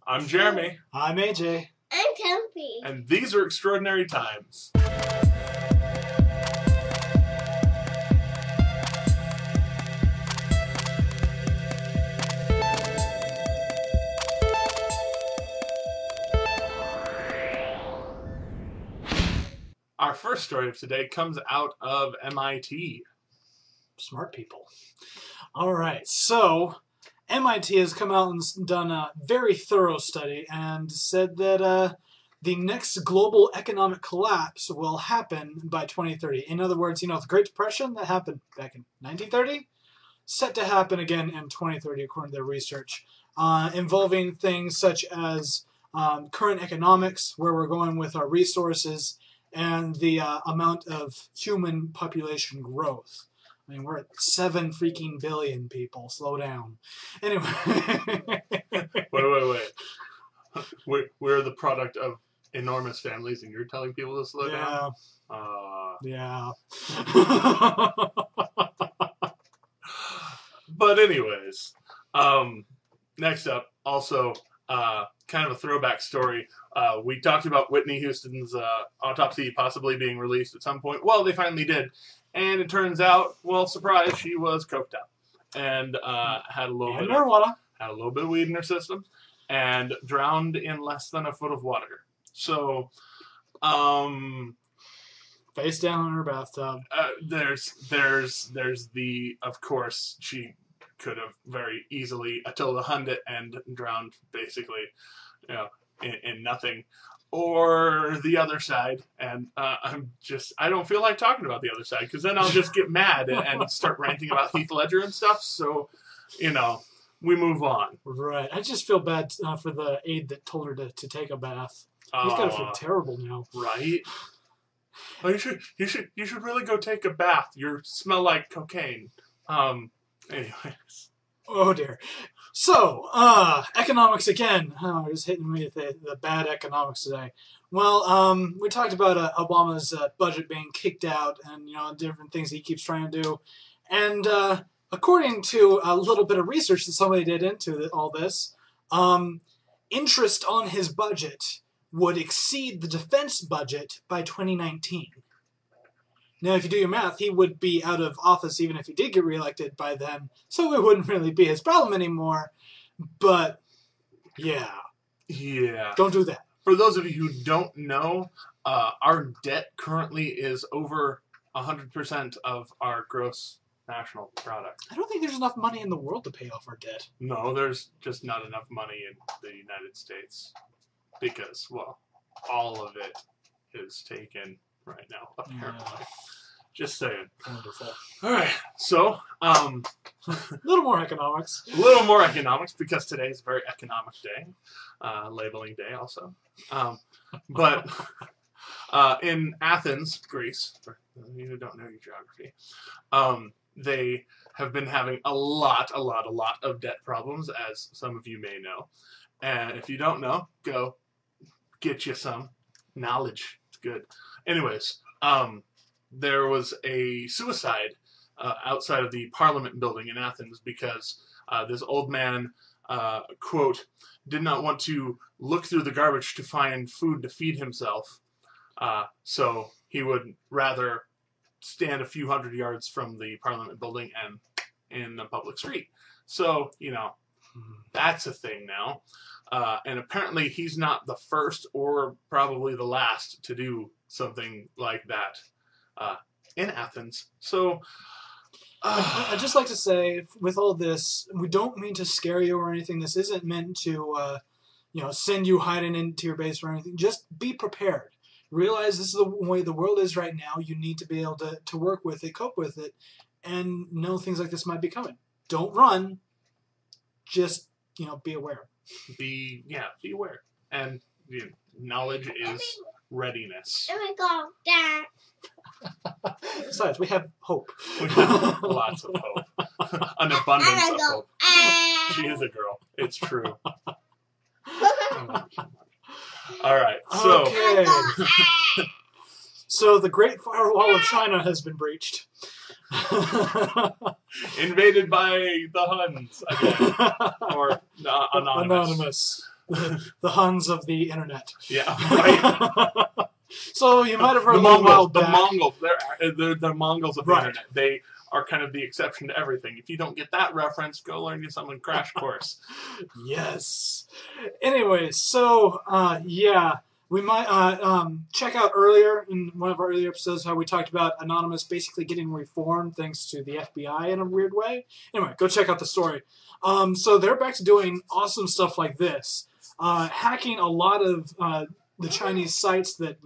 I'm Jeremy. I'm AJ. I'm Comfy. And these are extraordinary times. Our first story of today comes out of MIT. Smart people. All right, so MIT has come out and done a very thorough study and said that the next global economic collapse will happen by 2030. In other words, the Great Depression that happened back in 1930, set to happen again in 2030 according to their research, involving things such as current economics, where we're going with our resources, and the amount of human population growth. I mean, we're at 7 freaking billion people. Slow down. Anyway. Wait. We're the product of enormous families, and you're telling people to slow down? Yeah. But anyways, next up, also kind of a throwback story. We talked about Whitney Houston's autopsy possibly being released at some point. Well, they finally did. And it turns out, well, surprise, she was coked up and had a little bit of weed in her system and drowned in less than a foot of water. So, face down in her bathtub. There's the, of course, she could have very easily Attila Hunned it and drowned basically, in nothing. Or the other side, and I don't feel like talking about the other side, because then I'll just get mad and start ranting about Heath Ledger and stuff, so, we move on. Right. I just feel bad for the aide that told her to take a bath. He's got to feel terrible now. Right? Oh, you should really go take a bath. You smell like cocaine. Anyways. Oh, dear. So, economics again. We're just hitting me with the bad economics today. Well, we talked about Obama's budget being kicked out and, different things he keeps trying to do. And according to a little bit of research that somebody did into all this, interest on his budget would exceed the defense budget by 2019. Now, if you do your math, he would be out of office even if he did get reelected by then, so it wouldn't really be his problem anymore. But, yeah. Don't do that. For those of you who don't know, our debt currently is over 100% of our gross national product. I don't think there's enough money in the world to pay off our debt. No, there's just not enough money in the United States because, well, all of it is taken right now, apparently. Yeah. Just saying. Wonderful. All right, so a little more economics. A little more economics, because today is a very economic day, labeling day also. But in Athens, Greece, for those of you who don't know your geography, they have been having a lot of debt problems, as some of you may know. And if you don't know, go get you some knowledge. It's good. Anyways, there was a suicide outside of the Parliament building in Athens because this old man, quote, did not want to look through the garbage to find food to feed himself, so he would rather stand a few hundred yards from the Parliament building and in the public street. So, that's a thing now. And apparently he's not the first or probably the last to do something like that in Athens. So I'd just like to say, with all this, we don't mean to scare you or anything. This isn't meant to send you hiding into your base or anything. Just be prepared. Realize this is the way the world is right now. You need to be able to work with it, cope with it, and know things like this might be coming. Don't run. Just, be aware. Be aware. And knowledge is readiness. Oh my God, Dad. Besides, we have hope. We have lots of hope. An abundance of hope. She is a girl. It's true. All right. So, okay. So the Great Firewall of China has been breached. Invaded by the Huns again. Or anonymous. the Huns of the internet. Yeah, right. So you might have heard The a little while Mongols. The back. Mongols. They're the Mongols of the Right. internet. They are kind of the exception to everything. If you don't get that reference, go learn you something crash course. Yes. Anyway, so yeah, we might check out earlier in one of our earlier episodes how we talked about Anonymous basically getting reformed thanks to the FBI in a weird way. Anyway, go check out the story. So they're back to doing awesome stuff like this, hacking a lot of the Chinese sites that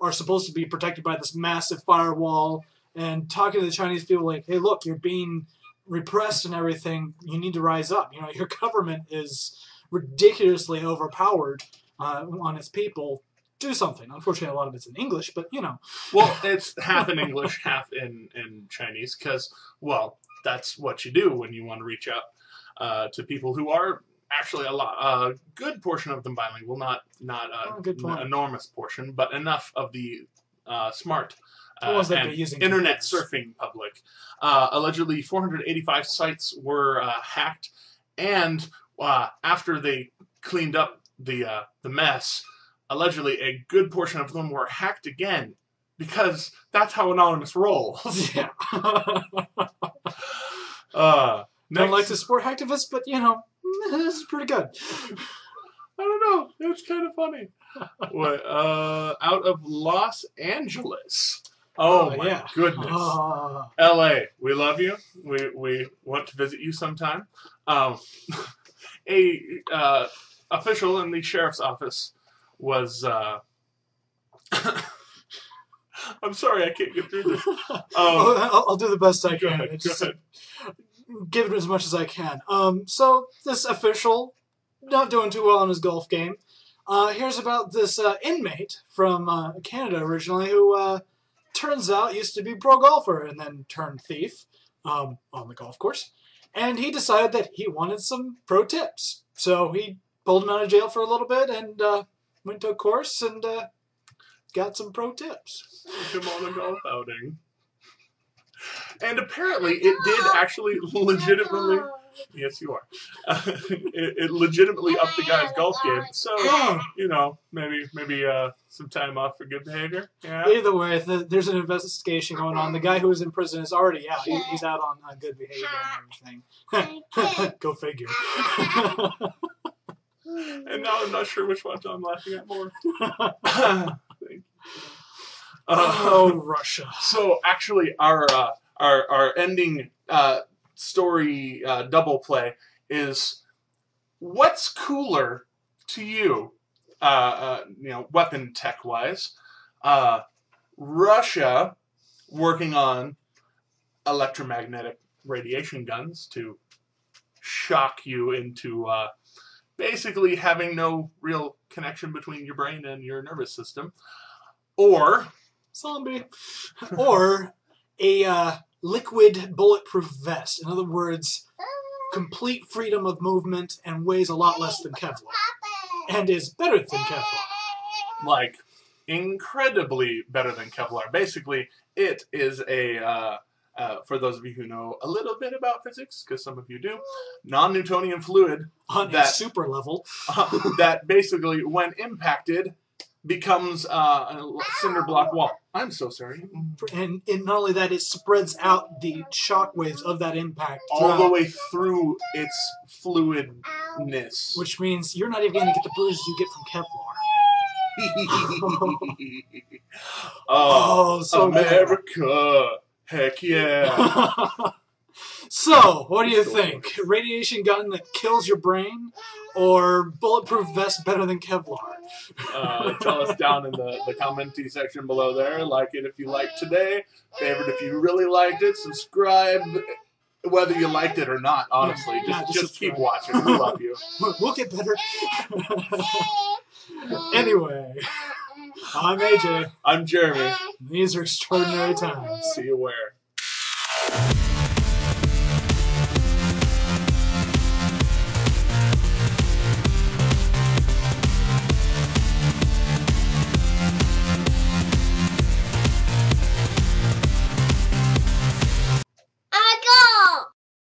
are supposed to be protected by this massive firewall, and talking to the Chinese people like, hey, look, you're being repressed and everything. You need to rise up. Your government is ridiculously overpowered on its people. Do something. Unfortunately, a lot of it's in English, but Well, it's half in English, half in Chinese, because, well, that's what you do when you want to reach out to people who are actually a good portion of them bilingual, not an enormous portion, but enough of the smart and internet surfing public. Allegedly, 485 sites were hacked, and after they cleaned up the mess, allegedly a good portion of them were hacked again, because that's how Anonymous rolls. Yeah. Don't like to support hacktivists, but this is pretty good. I don't know. It's kind of funny. Out of Los Angeles. Oh my goodness. LA, we love you. We want to visit you sometime. A official in the sheriff's office was I'm sorry, I can't get through this. I'll do the best I can. Go ahead. Give it as much as I can. So this official, not doing too well in his golf game, hears about this inmate from Canada originally who turns out used to be pro golfer and then turned thief on the golf course. And he decided that he wanted some pro tips. So he pulled him out of jail for a little bit and went to a course and got some pro tips. Took him on a golf outing. And apparently it did actually legitimately... Yes, you are. It legitimately upped the guy's golf game. So, maybe some time off for good behavior. Yeah. Either way, there's an investigation going on. The guy who was in prison is already out. He's out on good behavior and everything. Go figure. And now I'm not sure which one I'm laughing at more. Thank you. Russia. So, actually, our ending... story double play is what's cooler to you, weapon tech wise, Russia working on electromagnetic radiation guns to shock you into basically having no real connection between your brain and your nervous system, or zombie, or a liquid bulletproof vest. In other words, complete freedom of movement and weighs a lot less than Kevlar. And is better than Kevlar. Like, incredibly better than Kevlar. Basically, it is for those of you who know a little bit about physics, because some of you do, non-newtonian fluid. On a super level. That basically, when impacted, becomes a cinder block wall. I'm so sorry. And not only that, it spreads out the shock waves of that impact all the way through its fluidness. Which means you're not even going to get the bruises you get from Kevlar. So America. Heck yeah. So, what do you think? Radiation gun that kills your brain, or bulletproof vest better than Kevlar? Tell us down in the commenting section below there. Like it if you liked today. Favorite if you really liked it. Subscribe whether you liked it or not, honestly. Just keep watching. We love you. We'll get better. Anyway, I'm AJ. I'm Jeremy. These are extraordinary times. See you where.